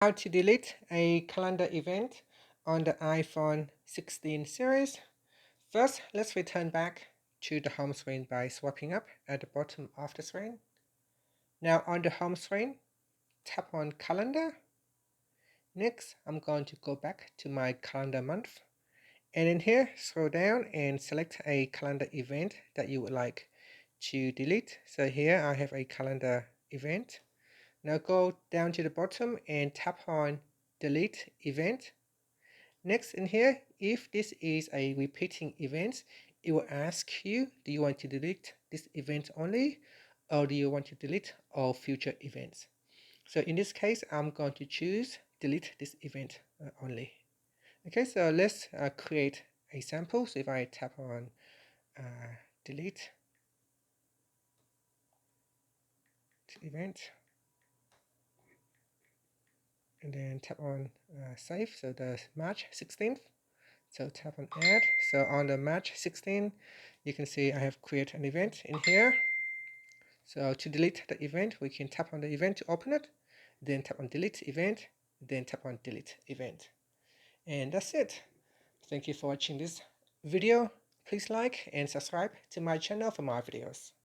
How to delete a calendar event on the iPhone 16 series. First, let's return back to the home screen by swiping up at the bottom of the screen. Now on the home screen, tap on Calendar. Next, I'm going to go back to my calendar month. And in here, scroll down and select a calendar event that you would like to delete. So here I have a calendar event. Now go down to the bottom and tap on Delete Event. Next in here, if this is a repeating event, it will ask you, do you want to delete this event only, or do you want to delete all future events? So in this case, I'm going to choose delete this event only. Okay, so let's create a sample. So if I tap on delete event, and then tap on save, so the March 16th. So tap on add. So on the March 16, you can see I have created an event in here. So to delete the event, we can tap on the event to open it, then tap on delete event, then tap on delete event. And that's it. Thank you for watching this video. Please like and subscribe to my channel for more videos.